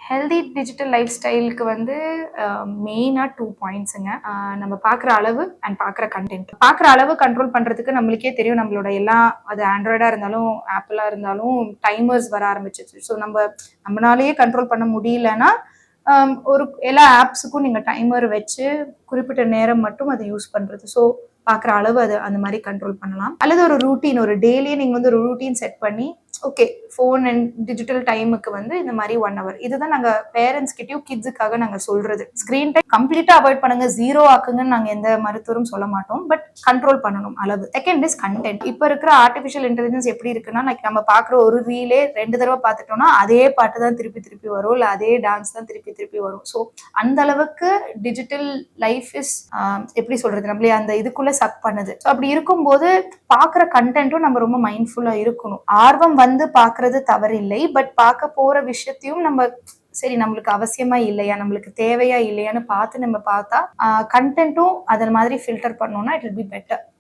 Healthy digital life ஸ்டைலுக்கு வந்து மெயினாக 2 பாயிண்ட்ஸுங்க. நம்ம பார்க்குற அளவு அண்ட் பார்க்குற கண்டென்ட். பார்க்குற அளவு கண்ட்ரோல் பண்ணுறதுக்கு நம்மளுக்கே தெரியும். நம்மளோட எல்லா அது ஆண்ட்ராய்டாக இருந்தாலும் ஆப்பிளாக இருந்தாலும் டைமர்ஸ் வர ஆரம்பிச்சிச்சு. ஸோ நம்மளாலேயே கண்ட்ரோல் பண்ண முடியலன்னா ஒரு எல்லா ஆப்ஸுக்கும் நீங்கள் டைமர் வச்சு குறிப்பிட்ட நேரம் மட்டும் அதை யூஸ் பண்ணுறது. ஸோ பார்க்குற அளவு அது அந்த மாதிரி கண்ட்ரோல் பண்ணலாம். அல்லது ஒரு ரூட்டீன், ஒரு டெய்லியே நீங்கள் வந்து ஒரு ரூட்டீன் செட் பண்ணி ஓகே ஃபோன் அண்ட் டிஜிட்டல் டைமுக்கு வந்து இந்த மாதிரி 1 hour இதுதான் நாங்கள் பேரண்ட்ஸ் கிட்டயும் கிட்ஸுக்காக நாங்கள் சொல்றது. ஸ்க்ரீன் டைம் கம்ப்ளீட்டா அவாய்ட் பண்ணுங்க, 0 ஆக்குங்கன்னு நாங்கள் எந்த மருத்துவரும் சொல்ல மாட்டோம். பட் கண்ட்ரோல் பண்ணணும் அளவு. Second is content. இப்போ இருக்கிற ஆர்டிஃபிஷியல் இன்டெலிஜென்ஸ் எப்படி இருக்குன்னா, நம்ம பார்க்குற ஒரு ரீலே 2 தடவை பார்த்துட்டோம்னா அதே பாட்டு தான் திருப்பி திருப்பி வரும், இல்லை அதே டான்ஸ் தான் திருப்பி திருப்பி வரும். ஸோ அந்த அளவுக்கு டிஜிட்டல் லைஃப் இஸ் எப்படி சொல்றது, நம்மளே அந்த இதுக்குள்ள சக் பண்ணுது. ஸோ அப்படி இருக்கும்போது பார்க்குற கண்டென்ட்டும் நம்ம ரொம்ப மைண்ட்ஃபுல்லா இருக்கணும். ஆர்வம் வந்து பார்க்கறது தவறில்லை, பட் பார்க்க போற விஷயத்தையும் நம்ம சரி நம்மளுக்கு அவசியமா இல்லையா, நம்மளுக்கு தேவையா இல்லையான்னு பார்த்து நம்ம பார்த்தா கண்டென்ட்டும் அதன் மாதிரி ஃபில்டர் பண்ணோம்னா இட் வில் பி பெட்டர்.